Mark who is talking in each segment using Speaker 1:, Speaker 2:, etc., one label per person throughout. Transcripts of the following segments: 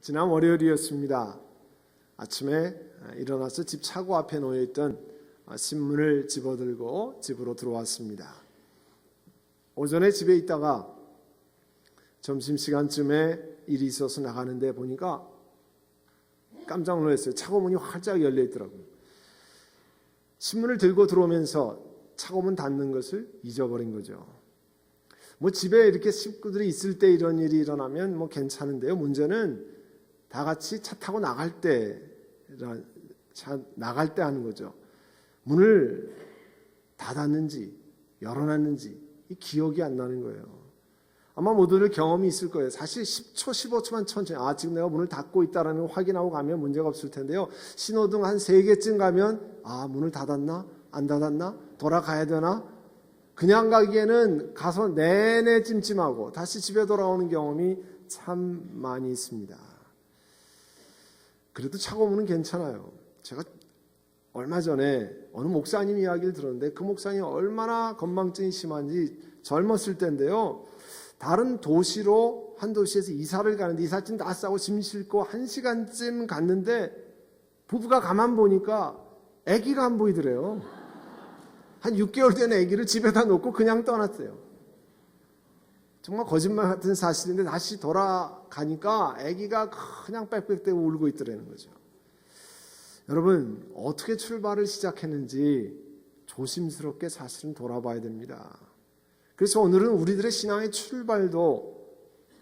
Speaker 1: 지난 월요일이었습니다. 아침에 일어나서 집 차고 앞에 놓여있던 신문을 집어들고 집으로 들어왔습니다. 오전에 집에 있다가 점심시간쯤에 일이 있어서 나가는데 보니까 깜짝 놀랐어요. 차고문이 활짝 열려있더라고요. 신문을 들고 들어오면서 차고문 닫는 것을 잊어버린 거죠. 집에 이렇게 식구들이 있을 때 이런 일이 일어나면 괜찮은데요. 문제는 다 같이 차 타고 나갈 때 하는 거죠. 문을 닫았는지 열어놨는지 이 기억이 안 나는 거예요. 아마 모두들 경험이 있을 거예요. 사실 10초, 15초만 천천히 지금 내가 문을 닫고 있다는 걸 확인하고 가면 문제가 없을 텐데요. 신호등 한 3개쯤 가면 문을 닫았나? 안 닫았나? 돌아가야 되나? 그냥 가기에는 가서 내내 찜찜하고 다시 집에 돌아오는 경험이 참 많이 있습니다. 그래도 차고문은 괜찮아요. 제가 얼마 전에 어느 목사님 이야기를 들었는데 그 목사님이 얼마나 건망증이 심한지 젊었을 때인데요. 다른 도시로 한 도시에서 이사를 가는데 이삿짐 다 싸고 짐 싣고 1시간쯤 갔는데 부부가 가만 보니까 아기가 안 보이더래요. 한 6개월 된 아기를 집에다 놓고 그냥 떠났어요. 정말 거짓말 같은 사실인데 다시 돌아가니까 아기가 그냥 빽빽대고 울고 있더라는 거죠. 여러분, 어떻게 출발을 시작했는지 조심스럽게 사실은 돌아봐야 됩니다. 그래서 오늘은 우리들의 신앙의 출발도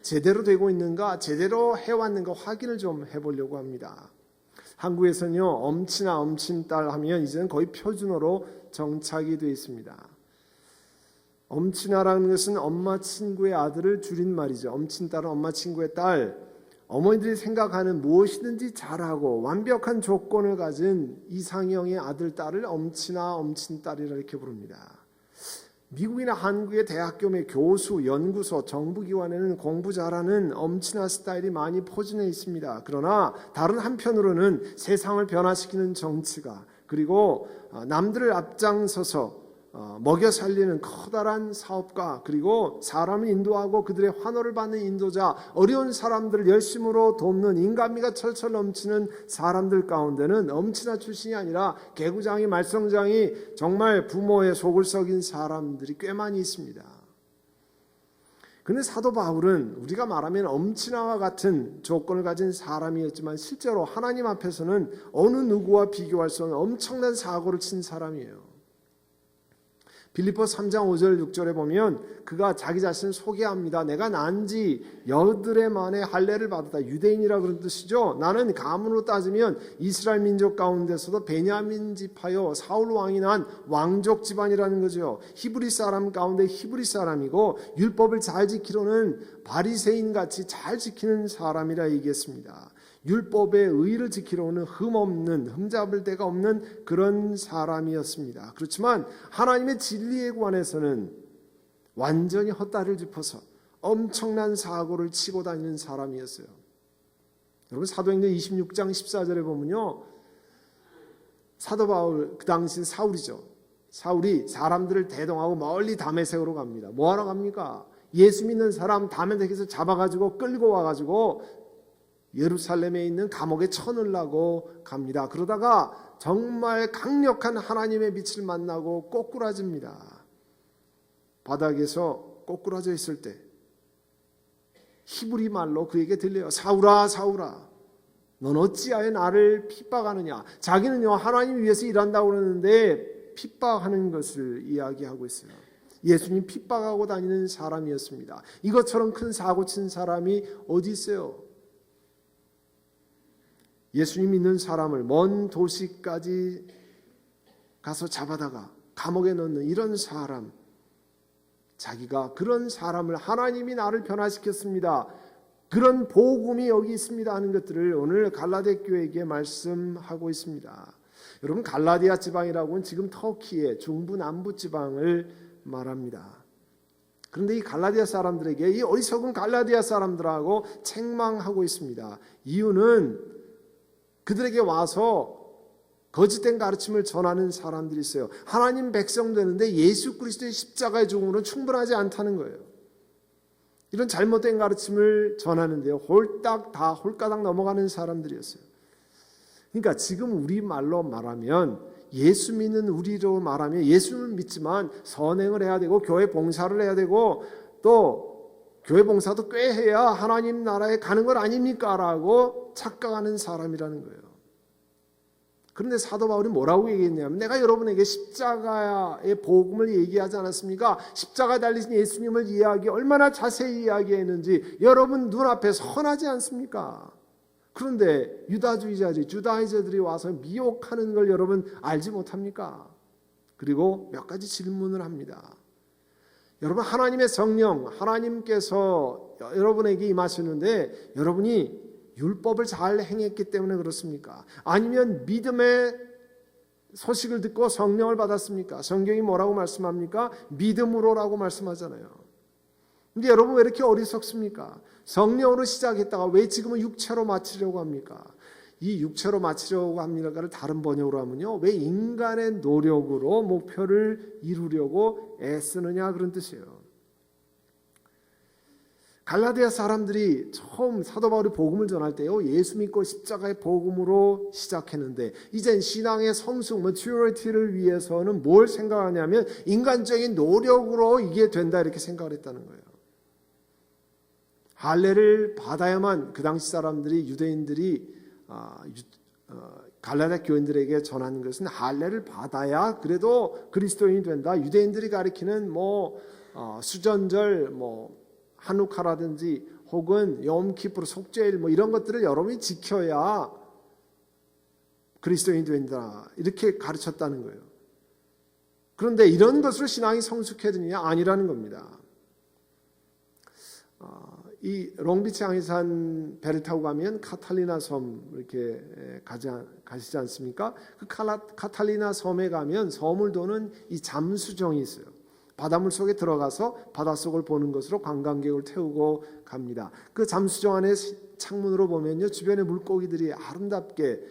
Speaker 1: 제대로 되고 있는가, 제대로 해왔는가 확인을 좀 해보려고 합니다. 한국에서는요, 엄친아, 엄친딸 하면 이제는 거의 표준어로 정착이 되어 있습니다. 엄친아라는 것은 엄마 친구의 아들을 줄인 말이죠. 엄친딸은 엄마 친구의 딸. 어머니들이 생각하는 무엇이든지 잘하고 완벽한 조건을 가진 이상형의 아들, 딸을 엄친아, 엄친딸이라 이렇게 부릅니다. 미국이나 한국의 대학교 내 교수, 연구소, 정부기관에는 공부 잘하는 엄친아 스타일이 많이 포진해 있습니다. 그러나 다른 한편으로는 세상을 변화시키는 정치가, 그리고 남들을 앞장서서 먹여 살리는 커다란 사업가, 그리고 사람을 인도하고 그들의 환호를 받는 인도자, 어려운 사람들을 열심으로 돕는 인간미가 철철 넘치는 사람들 가운데는 엄친아 출신이 아니라 개구장이, 말썽장이, 정말 부모의 속을 썩인 사람들이 꽤 많이 있습니다. 그런데 사도 바울은 우리가 말하면 엄친아와 같은 조건을 가진 사람이었지만 실제로 하나님 앞에서는 어느 누구와 비교할 수 없는 엄청난 사고를 친 사람이에요. 빌립보 3장 5절 6절에 보면 그가 자기 자신을 소개합니다. 내가 난 지 여드레 만에 할례를 받았다. 유대인이라 그런 뜻이죠. 나는 가문으로 따지면 이스라엘 민족 가운데서도 베냐민 지파요 사울 왕이 난 왕족 집안이라는 거죠. 히브리 사람 가운데 히브리 사람이고 율법을 잘 지키려는 바리새인 같이 잘 지키는 사람이라 얘기했습니다. 율법의 의를 지키려는 흠없는, 흠잡을 데가 없는 그런 사람이었습니다. 그렇지만 하나님의 진리에 관해서는 완전히 헛다리를 짚어서 엄청난 사고를 치고 다니는 사람이었어요. 여러분, 사도행전 26장 14절에 보면요, 사도 바울, 그 당시 사울이죠. 사울이 사람들을 대동하고 멀리 다메섹으로 갑니다. 뭐하러 갑니까? 예수 믿는 사람 다메섹에서 잡아가지고 끌고 와가지고 예루살렘에 있는 감옥에 쳐넣으려고 갑니다. 그러다가 정말 강력한 하나님의 빛을 만나고 꼬꾸라집니다. 바닥에서 꼬꾸라져 있을 때 히브리 말로 그에게 들려요. 사울아, 사울아, 넌 어찌하여 나를 핍박하느냐. 자기는요, 하나님 위해서 일한다고 그러는데 핍박하는 것을 이야기하고 있어요. 예수님 핍박하고 다니는 사람이었습니다. 이것처럼 큰 사고 친 사람이 어디 있어요? 예수님 믿는 사람을 먼 도시까지 가서 잡아다가 감옥에 넣는 이런 사람, 자기가 그런 사람을 하나님이 나를 변화시켰습니다, 그런 복음이 여기 있습니다 하는 것들을 오늘 갈라디아 교회에게 말씀하고 있습니다. 여러분, 갈라디아 지방이라고는 지금 터키의 중부 남부 지방을 말합니다. 그런데 이 갈라디아 사람들에게 이 어리석은 갈라디아 사람들하고 책망하고 있습니다. 이유는 그들에게 와서 거짓된 가르침을 전하는 사람들이 있어요. 하나님 백성 되는데 예수 그리스도의 십자가의 죽음으로 충분하지 않다는 거예요. 이런 잘못된 가르침을 전하는데요. 홀가닥 넘어가는 사람들이었어요. 그러니까 지금 우리 말로 말하면 예수 믿는 우리로 말하면 예수를 믿지만 선행을 해야 되고 교회 봉사를 해야 되고 또 교회 봉사도 꽤 해야 하나님 나라에 가는 것 아닙니까? 라고 착각하는 사람이라는 거예요. 그런데 사도 바울이 뭐라고 얘기했냐면 내가 여러분에게 십자가의 복음을 얘기하지 않았습니까? 십자가에 달리신 예수님을 얼마나 자세히 이야기했는지 여러분 눈앞에 선하지 않습니까? 그런데 주다이저들이 와서 미혹하는 걸 여러분 알지 못합니까? 그리고 몇 가지 질문을 합니다. 여러분 하나님의 성령, 하나님께서 여러분에게 임하시는데 여러분이 율법을 잘 행했기 때문에 그렇습니까? 아니면 믿음의 소식을 듣고 성령을 받았습니까? 성경이 뭐라고 말씀합니까? 믿음으로라고 말씀하잖아요. 근데 여러분 왜 이렇게 어리석습니까? 성령으로 시작했다가 왜 지금은 육체로 마치려고 합니까? 이 육체로 마치려고 합니다를 다른 번역으로 하면요. 왜 인간의 노력으로 목표를 이루려고 애쓰느냐 그런 뜻이에요. 갈라디아 사람들이 처음 사도 바울이 복음을 전할 때요. 예수 믿고 십자가의 복음으로 시작했는데 이젠 신앙의 성숙, maturity를 위해서는 뭘 생각하냐면 인간적인 노력으로 이게 된다 이렇게 생각을 했다는 거예요. 할례를 받아야만 그 당시 사람들이 유대인들이 갈라디아 교인들에게 전하는 것은 할례를 받아야 그래도 그리스도인이 된다. 유대인들이 가리키는 수전절 한우카라든지 혹은 염키프르 속죄일 이런 것들을 여러분이 지켜야 그리스도인이 된다. 이렇게 가르쳤다는 거예요. 그런데 이런 것으로 신앙이 성숙해지느냐? 아니라는 겁니다. 이 롱비치 항해산 배를 타고 가면 카탈리나 섬 이렇게 가시지 않습니까? 그 카탈리나 섬에 가면 섬을 도는 이 잠수정이 있어요. 바닷물 속에 들어가서 바닷속을 보는 것으로 관광객을 태우고 갑니다. 그 잠수정 안에 창문으로 보면요. 주변의 물고기들이 아름답게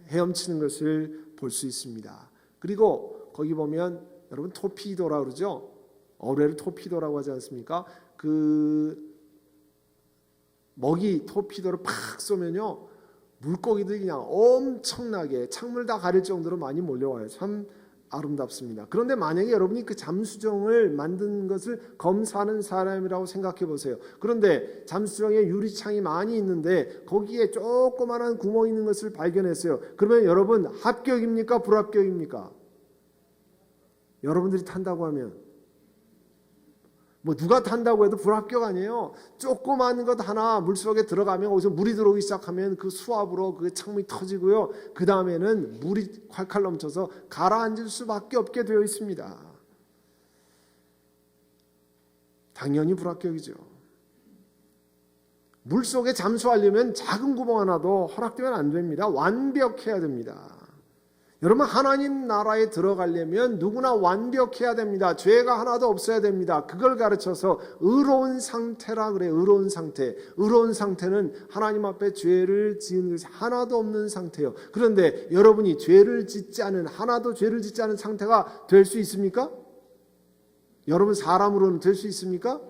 Speaker 1: 헤엄치는 것을 볼 수 있습니다. 그리고 거기 보면 여러분 토피도라 그러죠? 어뢰를 토피도라고 하지 않습니까? 그 먹이 토피도를 팍 쏘면요. 물고기들이 그냥 엄청나게 창문을 다 가릴 정도로 많이 몰려와요. 참 아름답습니다. 그런데 만약에 여러분이 그 잠수정을 만든 것을 검사하는 사람이라고 생각해 보세요. 그런데 잠수정에 유리창이 많이 있는데 거기에 조그마한 구멍이 있는 것을 발견했어요. 그러면 여러분 합격입니까? 불합격입니까? 여러분들이 탄다고 하면 누가 탄다고 해도 불합격 아니에요. 조그만 것 하나 물속에 들어가면 거기서 물이 들어오기 시작하면 그 수압으로 그 창문이 터지고요. 그 다음에는 물이 콸콸 넘쳐서 가라앉을 수밖에 없게 되어 있습니다. 당연히 불합격이죠. 물속에 잠수하려면 작은 구멍 하나도 허락되면 안 됩니다. 완벽해야 됩니다. 여러분 하나님 나라에 들어가려면 누구나 완벽해야 됩니다. 죄가 하나도 없어야 됩니다. 그걸 가르쳐서 의로운 상태라 그래요. 의로운 상태. 의로운 상태는 하나님 앞에 죄를 지은 것이 하나도 없는 상태예요. 그런데 여러분이 하나도 죄를 짓지 않은 상태가 될 수 있습니까? 여러분 사람으로는 될 수 있습니까?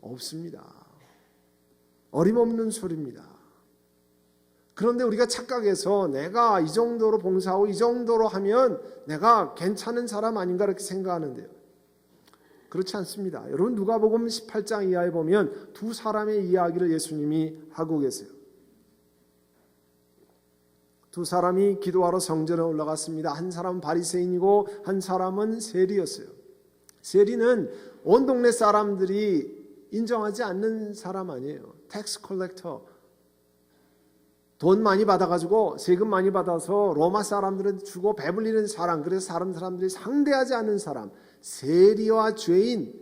Speaker 1: 없습니다. 어림없는 소리입니다. 그런데 우리가 착각해서 내가 이 정도로 봉사하고 이 정도로 하면 내가 괜찮은 사람 아닌가 이렇게 생각하는데요. 그렇지 않습니다. 여러분 누가복음 18장 이하에 보면 두 사람의 이야기를 예수님이 하고 계세요. 두 사람이 기도하러 성전에 올라갔습니다. 한 사람은 바리새인이고 한 사람은 세리였어요. 세리는 온 동네 사람들이 인정하지 않는 사람 아니에요. 텍스 컬렉터. 돈 많이 받아가지고 세금 많이 받아서 로마 사람들한테 주고 배불리는 사람, 그래서 사람들이 상대하지 않는 사람, 세리와 죄인,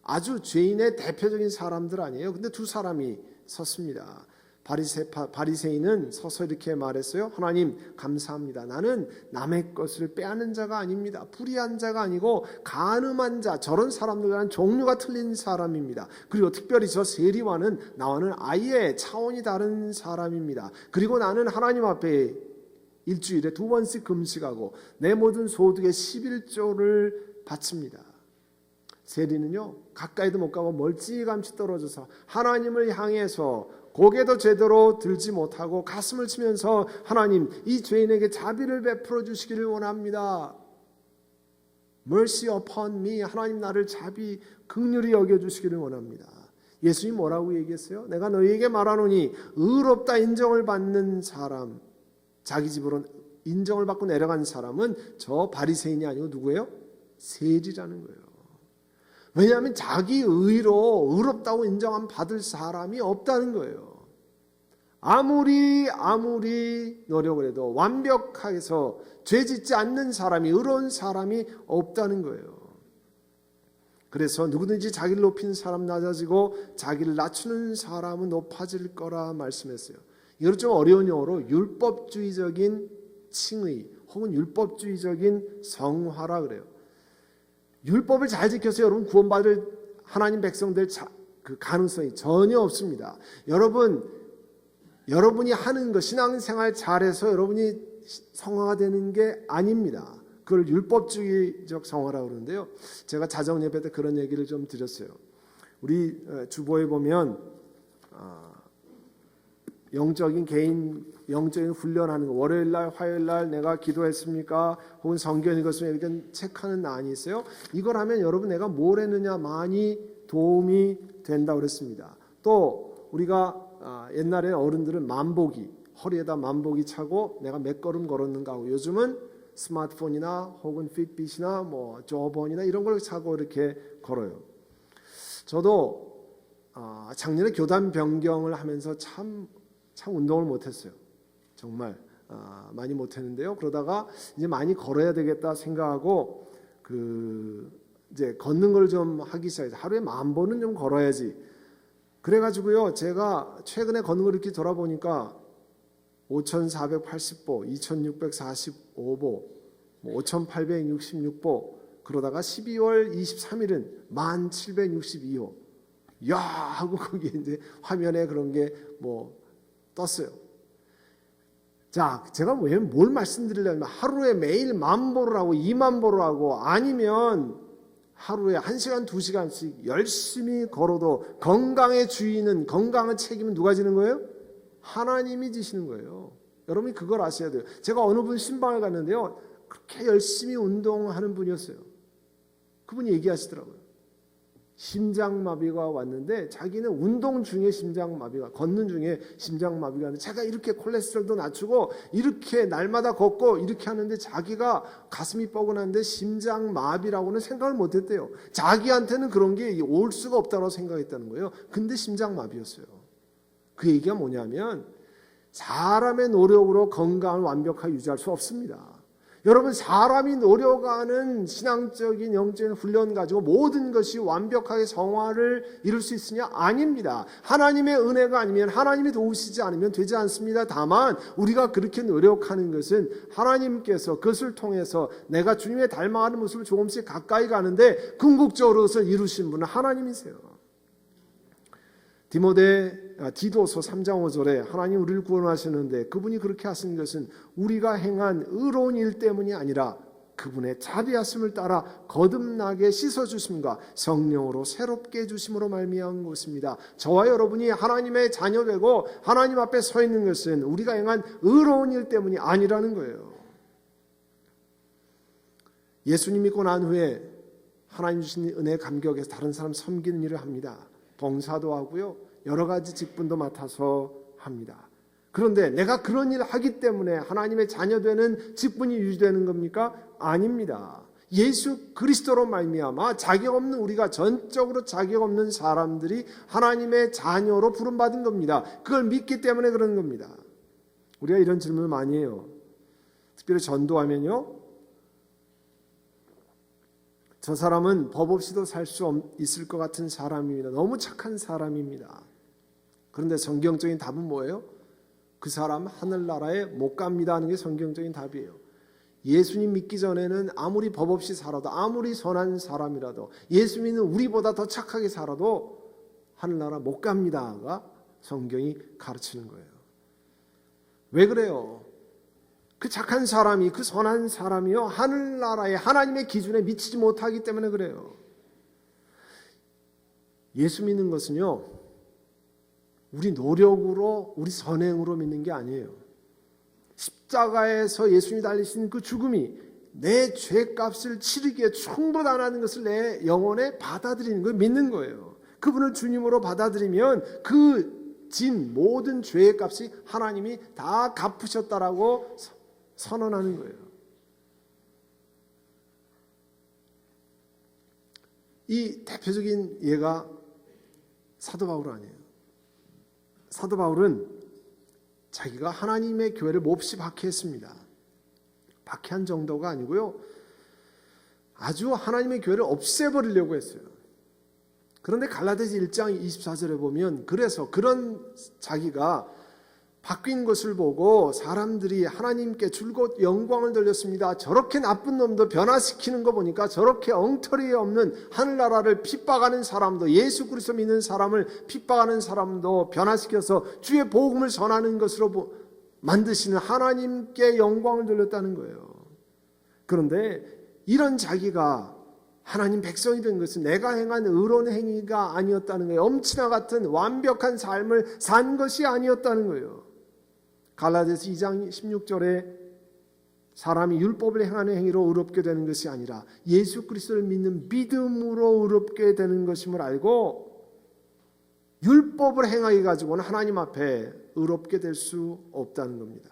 Speaker 1: 아주 죄인의 대표적인 사람들 아니에요. 근데 두 사람이 섰습니다. 바리새인은 서서 이렇게 말했어요. 하나님 감사합니다. 나는 남의 것을 빼앗는 자가 아닙니다. 불의한 자가 아니고 간음한 자, 저런 사람들과는 종류가 틀린 사람입니다. 그리고 특별히 저 세리와는 나와는 아예 차원이 다른 사람입니다. 그리고 나는 하나님 앞에 일주일에 2번씩 금식하고 내 모든 소득의 11조를 바칩니다. 세리는요 가까이도 못 가고 멀찌감치 떨어져서 하나님을 향해서 고개도 제대로 들지 못하고 가슴을 치면서 하나님 이 죄인에게 자비를 베풀어 주시기를 원합니다. Mercy upon me. 하나님 나를 자비 긍휼히 여겨주시기를 원합니다. 예수님 뭐라고 얘기했어요? 내가 너희에게 말하노니 의롭다 인정을 받는 사람, 자기 집으로 인정을 받고 내려간 사람은 저 바리새인이 아니고 누구예요? 세리라는 거예요. 왜냐하면 자기 의로 의롭다고 인정함 받을 사람이 없다는 거예요. 아무리 노력을 해도 완벽해서 죄 짓지 않는 사람이, 의로운 사람이 없다는 거예요. 그래서 누구든지 자기를 높이는 사람 낮아지고 자기를 낮추는 사람은 높아질 거라 말씀했어요. 이걸 좀 어려운 영어로 율법주의적인 칭의 혹은 율법주의적인 성화라 그래요. 율법을 잘 지켜서 여러분 구원받을 하나님 백성들 그 가능성이 전혀 없습니다. 여러분이 하는 것, 신앙생활 잘해서 여러분이 성화가 되는 게 아닙니다. 그걸 율법주의적 성화라고 그러는데요. 제가 자정 예배 때 그런 얘기를 좀 드렸어요. 우리 주보에 보면 영적인 훈련하는 거, 월요일 날, 화요일 날 내가 기도했습니까? 혹은 성경 읽었으면 이렇게 체크하는 난이 있어요. 이걸 하면 여러분 내가 뭘 했느냐 많이 도움이 된다고 그랬습니다. 또 우리가 옛날에 어른들은 만보기, 허리에다 만보기 차고 내가 몇 걸음 걸었는가 하고, 요즘은 스마트폰이나 혹은 핏빗이나 뭐 조번이나 이런 걸 차고 이렇게 걸어요. 저도 작년에 교단 변경을 하면서 참 운동을 못했어요. 정말 많이 못했는데요. 그러다가 이제 많이 걸어야 되겠다 생각하고 이제 걷는 걸 좀 하기 시작해서 하루에 10,000보는 좀 걸어야지. 그래가지고요, 제가 최근에 걷는 걸 이렇게 돌아보니까 5,480보, 2,645보, 5,866보, 그러다가 12월 23일은 1,762호. 야 하고 거기에 이제 화면에 그런 게 뭐 떴어요. 자, 제가 뭘 말씀드리려면 하루에 매일 10,000보를 하고 20,000보를 하고 아니면 하루에 1시간, 2시간씩 열심히 걸어도 건강의 주인은, 건강의 책임은 누가 지는 거예요? 하나님이 지시는 거예요. 여러분이 그걸 아셔야 돼요. 제가 어느 분 신방을 갔는데요, 그렇게 열심히 운동하는 분이었어요. 그분이 얘기하시더라고요. 심장마비가 왔는데 자기는 운동 중에 심장마비가, 걷는 중에 심장마비가 왔는데, 제가 이렇게 콜레스테롤도 낮추고 이렇게 날마다 걷고 이렇게 하는데 자기가 가슴이 뻐근한데 심장마비라고는 생각을 못했대요. 자기한테는 그런 게 올 수가 없다고 생각했다는 거예요. 근데 심장마비였어요. 그 얘기가 뭐냐면 사람의 노력으로 건강을 완벽하게 유지할 수 없습니다. 여러분, 사람이 노력하는 신앙적인 영적인 훈련 가지고 모든 것이 완벽하게 성화를 이룰 수 있으냐? 아닙니다. 하나님의 은혜가 아니면, 하나님이 도우시지 않으면 되지 않습니다. 다만 우리가 그렇게 노력하는 것은 하나님께서 그것을 통해서 내가 주님의 닮아가는 모습을 조금씩 가까이 가는데 궁극적으로 그것을 이루신 분은 하나님이세요. 디도서 3장 5절에 하나님 우리를 구원하시는데 그분이 그렇게 하신 것은 우리가 행한 의로운 일 때문이 아니라 그분의 자비하심을 따라 거듭나게 씻어주심과 성령으로 새롭게 해주심으로 말미암은 것입니다. 저와 여러분이 하나님의 자녀되고 하나님 앞에 서 있는 것은 우리가 행한 의로운 일 때문이 아니라는 거예요. 예수님 믿고 난 후에 하나님 주신 은혜 감격에서 다른 사람 섬기는 일을 합니다. 봉사도 하고요, 여러 가지 직분도 맡아서 합니다. 그런데 내가 그런 일을 하기 때문에 하나님의 자녀되는 직분이 유지되는 겁니까? 아닙니다. 예수 그리스도로 말미암아 자격 없는, 우리가 전적으로 자격 없는 사람들이 하나님의 자녀로 부름받은 겁니다. 그걸 믿기 때문에 그런 겁니다. 우리가 이런 질문을 많이 해요. 특별히 전도하면요, 저 사람은 법 없이도 살 수 있을 것 같은 사람입니다. 너무 착한 사람입니다. 그런데 성경적인 답은 뭐예요? 그 사람 하늘나라에 못 갑니다 하는 게 성경적인 답이에요. 예수님 믿기 전에는 아무리 법 없이 살아도, 아무리 선한 사람이라도, 예수 믿는 우리보다 더 착하게 살아도 하늘나라 못 갑니다가 성경이 가르치는 거예요. 왜 그래요? 그 착한 사람이, 그 선한 사람이요, 하늘나라에 하나님의 기준에 미치지 못하기 때문에 그래요. 예수 믿는 것은요, 우리 노력으로, 우리 선행으로 믿는 게 아니에요. 십자가에서 예수님이 달리신 그 죽음이 내 죄값을 치르기에 충분하다는 것을 내 영혼에 받아들이는 걸 믿는 거예요. 그분을 주님으로 받아들이면 그 진 모든 죄의 값이 하나님이 다 갚으셨다라고 선언하는 거예요. 이 대표적인 예가 사도 바울 아니에요. 사도 바울은 자기가 하나님의 교회를 몹시 박해했습니다. 박해한 정도가 아니고요, 아주 하나님의 교회를 없애버리려고 했어요. 그런데 갈라디아서 1장 24절에 보면, 그래서 그런 자기가 바뀐 것을 보고 사람들이 하나님께 줄곧 영광을 돌렸습니다. 저렇게 나쁜 놈도 변화시키는 거 보니까 저렇게 엉터리 없는 하늘나라를 핍박하는 사람도, 예수 그리스도 믿는 사람을 핍박하는 사람도 변화시켜서 주의 복음을 전하는 것으로 만드시는 하나님께 영광을 돌렸다는 거예요. 그런데 이런 자기가 하나님 백성이 된 것은 내가 행한 의로운 행위가 아니었다는 거예요. 엄친아 같은 완벽한 삶을 산 것이 아니었다는 거예요. 갈라디아서 2장 16절에 사람이 율법을 행하는 행위로 의롭게 되는 것이 아니라 예수 그리스도를 믿는 믿음으로 의롭게 되는 것임을 알고, 율법을 행하게 가지고는 하나님 앞에 의롭게 될 수 없다는 겁니다.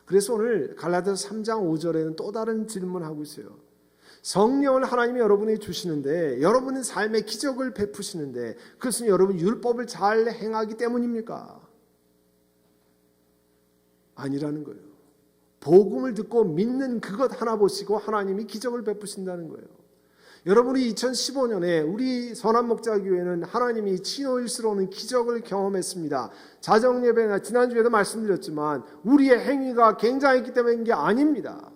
Speaker 1: 그래서 오늘 갈라디아서 3장 5절에는 또 다른 질문을 하고 있어요. 성령을 하나님이 여러분에게 주시는데, 여러분의 삶에 기적을 베푸시는데 그것은 여러분 율법을 잘 행하기 때문입니까? 아니라는 거예요. 복음을 듣고 믿는 그것 하나 보시고 하나님이 기적을 베푸신다는 거예요. 여러분이 2015년에 우리 선한목자교회는 하나님이 친오일스러운 기적을 경험했습니다. 자정예배나 지난주에도 말씀드렸지만 우리의 행위가 굉장했기 때문인 게 아닙니다.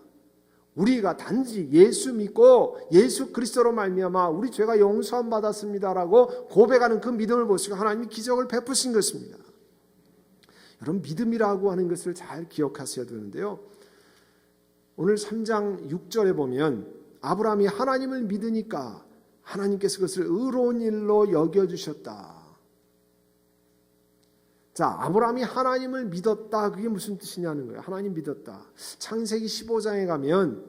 Speaker 1: 우리가 단지 예수 믿고 예수 그리스도로 말미암아 우리 죄가 용서함 받았습니다라고 고백하는 그 믿음을 보시고 하나님이 기적을 베푸신 것입니다. 여러분, 믿음이라고 하는 것을 잘 기억하셔야 되는데요, 오늘 3장 6절에 보면 아브라함이 하나님을 믿으니까 하나님께서 그것을 의로운 일로 여겨주셨다. 자, 아브라함이 하나님을 믿었다, 그게 무슨 뜻이냐는 거예요. 하나님 믿었다. 창세기 15장에 가면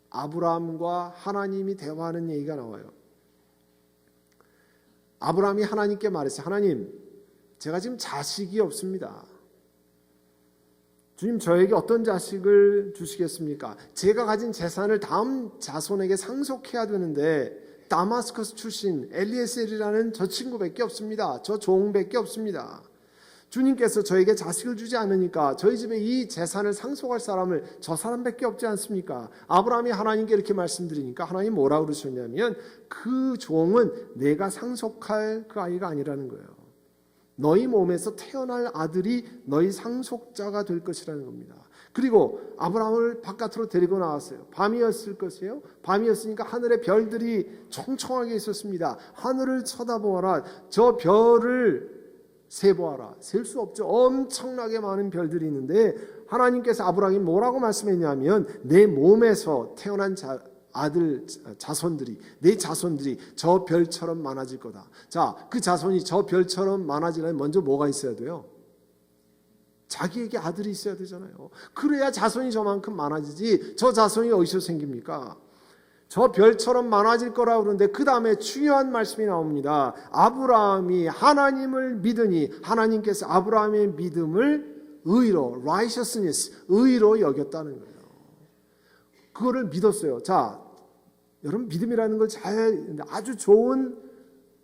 Speaker 1: 아브라함과 하나님이 대화하는 얘기가 나와요. 아브라함이 하나님께 말했어요. 하나님, 제가 지금 자식이 없습니다. 주님, 저에게 어떤 자식을 주시겠습니까? 제가 가진 재산을 다음 자손에게 상속해야 되는데 다마스커스 출신 엘리에셀이라는 저 친구밖에 없습니다. 저 종밖에 없습니다. 주님께서 저에게 자식을 주지 않으니까 저희 집에 이 재산을 상속할 사람을 저 사람밖에 없지 않습니까? 아브라함이 하나님께 이렇게 말씀드리니까 하나님 뭐라고 그러셨냐면, 그 종은 내가 상속할 그 아이가 아니라는 거예요. 너희 몸에서 태어날 아들이 너희 상속자가 될 것이라는 겁니다. 그리고 아브라함을 바깥으로 데리고 나왔어요. 밤이었을 것이에요. 밤이었으니까 하늘에 별들이 총총하게 있었습니다. 하늘을 쳐다보아라. 저 별을 세보아라. 셀 수 없죠. 엄청나게 많은 별들이 있는데 하나님께서 아브라함이 뭐라고 말씀했냐면, 내 몸에서 태어난 아들 자손들이, 내 자손들이 저 별처럼 많아질 거다. 자, 그 자손이 저 별처럼 많아지려면 먼저 뭐가 있어야 돼요? 자기에게 아들이 있어야 되잖아요. 그래야 자손이 저만큼 많아지지. 저 자손이 어디서 생깁니까? 저 별처럼 많아질 거라고 그러는데 그 다음에 중요한 말씀이 나옵니다. 아브라함이 하나님을 믿으니 하나님께서 아브라함의 믿음을 의로, righteousness, 의로 여겼다는 거예요. 그거를 믿었어요. 자, 여러분, 믿음이라는 걸 아주 좋은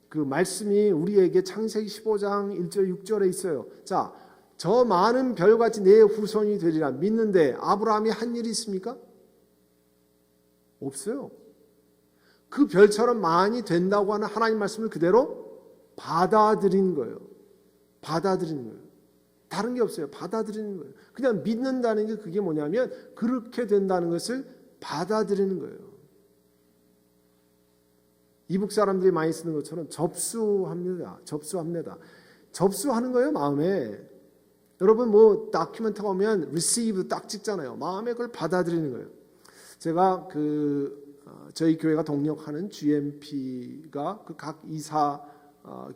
Speaker 1: 그 말씀이 우리에게 창세기 15장 1절 6절에 있어요. 자, 저 많은 별같이 내 후손이 되리라 믿는데 아브라함이 한 일이 있습니까? 없어요. 그 별처럼 많이 된다고 하는 하나님 말씀을 그대로 받아들인 거예요. 받아들이는 거예요. 다른 게 없어요. 받아들이는 거예요. 그냥 믿는다는 게 그게 뭐냐면 그렇게 된다는 것을 받아들이는 거예요. 이북 사람들이 많이 쓰는 것처럼 접수합니다. 접수하는 거예요, 마음에. 여러분 뭐 다큐멘터가 오면 receive 딱 찍잖아요. 마음에 그걸 받아들이는 거예요. 제가 저희 교회가 동력하는 GMP가 그 각 이사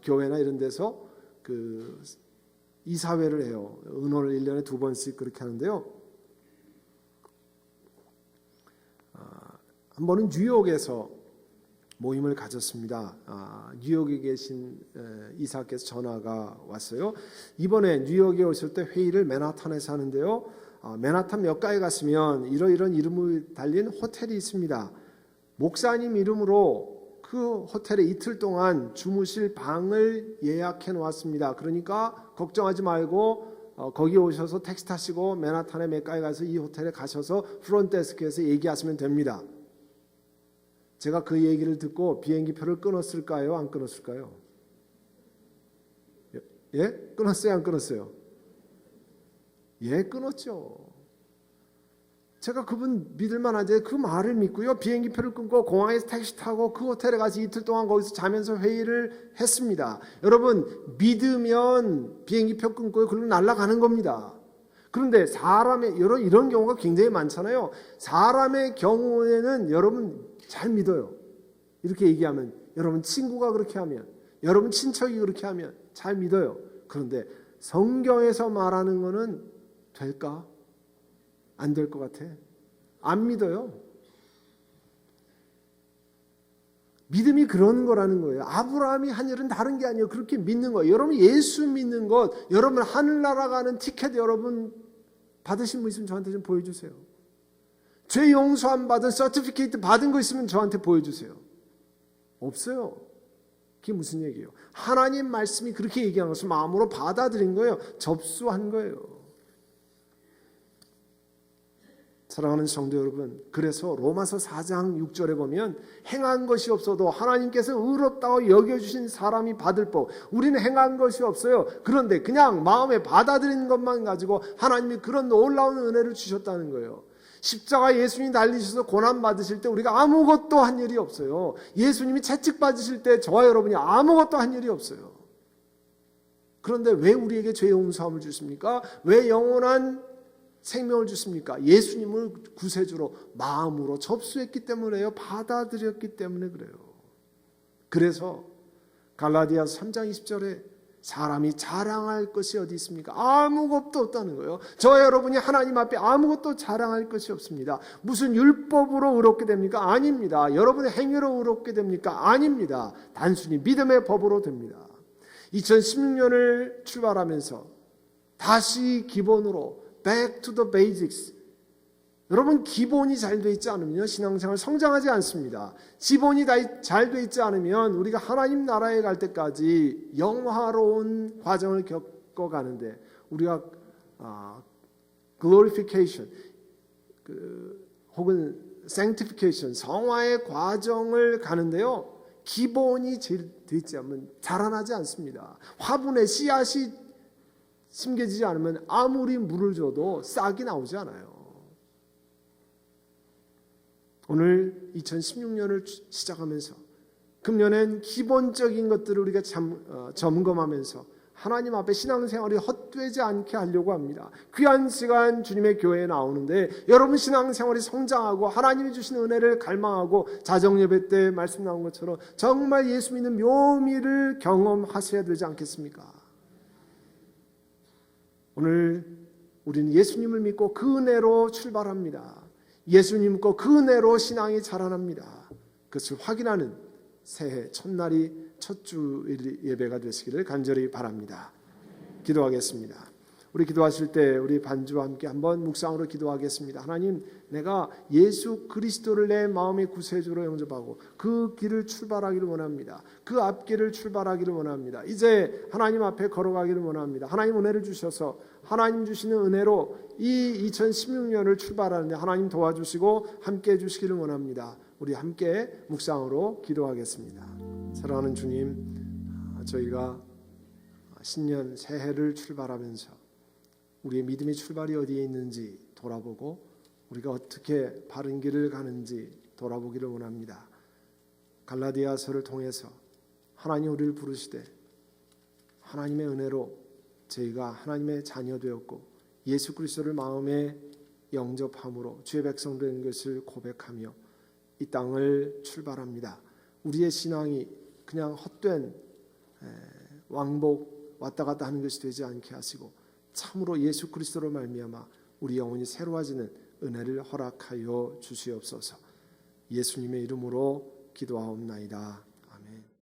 Speaker 1: 교회나 이런 데서 그 이사회를 해요. 은호를 1년에 2번씩 그렇게 하는데요. 한 번은 뉴욕에서 모임을 가졌습니다. 뉴욕에 계신 이사께서 전화가 왔어요. 이번에 뉴욕에 오실 때 회의를 맨하탄에서 하는데요. 맨하탄 몇 가에 갔으면 이러이런 이름이 달린 호텔이 있습니다. 목사님 이름으로 그 호텔에 이틀 동안 주무실 방을 예약해 놓았습니다. 그러니까 걱정하지 말고 거기 오셔서 택시 타시고 맨하탄의 몇 가에 가서 이 호텔에 가셔서 프론트데스크에서 얘기하시면 됩니다. 제가 그 얘기를 듣고 비행기표를 끊었을까요? 안 끊었을까요? 예? 끊었어요? 안 끊었어요? 예, 끊었죠. 제가 그분 믿을만하지 그 말을 믿고요. 비행기표를 끊고 공항에서 택시 타고 그 호텔에 가서 이틀 동안 거기서 자면서 회의를 했습니다. 여러분 믿으면 비행기표 끊고 그걸로 날아가는 겁니다. 그런데 사람의 이런 경우가 굉장히 많잖아요. 사람의 경우에는 여러분 잘 믿어요. 이렇게 얘기하면 여러분 친구가 그렇게 하면 여러분 친척이 그렇게 하면 잘 믿어요. 그런데 성경에서 말하는 거는 될까? 안 될 것 같아. 안 믿어요. 믿음이 그런 거라는 거예요. 아브라함이 한 일은 다른 게 아니에요. 그렇게 믿는 거예요. 여러분 예수 믿는 것, 여러분 하늘나라 가는 티켓 여러분 받으신 분 있으면 저한테 좀 보여주세요. 죄 용서함 받은 서티피케이트 받은 거 있으면 저한테 보여주세요. 없어요. 그게 무슨 얘기예요? 하나님 말씀이 그렇게 얘기한 것을 마음으로 받아들인 거예요. 접수한 거예요. 사랑하는 성도 여러분, 그래서 로마서 4장 6절에 보면 행한 것이 없어도 하나님께서 의롭다고 여겨주신 사람이 받을 법. 우리는 행한 것이 없어요. 그런데 그냥 마음에 받아들이는 것만 가지고 하나님이 그런 놀라운 은혜를 주셨다는 거예요. 십자가 예수님이 달리셔서 고난 받으실 때 우리가 아무것도 한 일이 없어요. 예수님이 채찍 받으실 때 저와 여러분이 아무것도 한 일이 없어요. 그런데 왜 우리에게 죄 용서함을 주십니까? 왜 영원한 생명을 주십니까? 예수님을 구세주로 마음으로 접수했기 때문에요. 받아들였기 때문에 그래요. 그래서 갈라디아서 3장 20절에 사람이 자랑할 것이 어디 있습니까? 아무것도 없다는 거예요. 저와 여러분이 하나님 앞에 아무것도 자랑할 것이 없습니다. 무슨 율법으로 의롭게 됩니까? 아닙니다. 여러분의 행위로 의롭게 됩니까? 아닙니다. 단순히 믿음의 법으로 됩니다. 2016년을 출발하면서 다시 기본으로 Back to the basics. 여러분 기본이 잘 돼 있지 않으면 신앙생활 성장하지 않습니다. 기본이 잘 돼 있지 않으면 우리가 하나님 나라에 갈 때까지 영화로운 과정을 겪어가는데 우리가 glorification 혹은 sanctification 성화의 과정을 가는데요. 기본이 돼 있지 않으면 자라나지 않습니다. 화분에 씨앗이 심겨지지 않으면 아무리 물을 줘도 싹이 나오지 않아요. 오늘 2016년을 시작하면서 금년엔 기본적인 것들을 우리가 점검하면서 하나님 앞에 신앙생활이 헛되지 않게 하려고 합니다. 귀한 시간 주님의 교회에 나오는데 여러분 신앙생활이 성장하고 하나님이 주신 은혜를 갈망하고 자정예배 때 말씀 나온 것처럼 정말 예수 믿는 묘미를 경험하셔야 되지 않겠습니까? 오늘 우리는 예수님을 믿고 그 은혜로 출발합니다. 예수님 믿고 그 은혜로 신앙이 자라납니다. 그것을 확인하는 새해 첫날이 첫 주일 예배가 되시기를 간절히 바랍니다. 기도하겠습니다. 우리 기도하실 때 우리 반주와 함께 한번 묵상으로 기도하겠습니다. 하나님, 내가 예수 그리스도를 내 마음의 구세주로 영접하고 그 길을 출발하기를 원합니다. 그 앞길을 출발하기를 원합니다. 이제 하나님 앞에 걸어가기를 원합니다. 하나님 은혜를 주셔서 하나님 주시는 은혜로 이 2016년을 출발하는데 하나님 도와주시고 함께해 주시기를 원합니다. 우리 함께 묵상으로 기도하겠습니다. 사랑하는 주님, 저희가 신년 새해를 출발하면서 우리의 믿음의 출발이 어디에 있는지 돌아보고 우리가 어떻게 바른 길을 가는지 돌아보기를 원합니다. 갈라디아서를 통해서 하나님 우리를 부르시되 하나님의 은혜로 저희가 하나님의 자녀 되었고 예수 그리스도를 마음에 영접함으로 주의 백성 된 것을 고백하며 이 땅을 출발합니다. 우리의 신앙이 그냥 헛된 왕복 왔다 갔다 하는 것이 되지 않게 하시고 참으로 예수 그리스도로 말미암아 우리 영혼이 새로워지는 은혜를 허락하여 주시옵소서. 예수님의 이름으로 기도하옵나이다.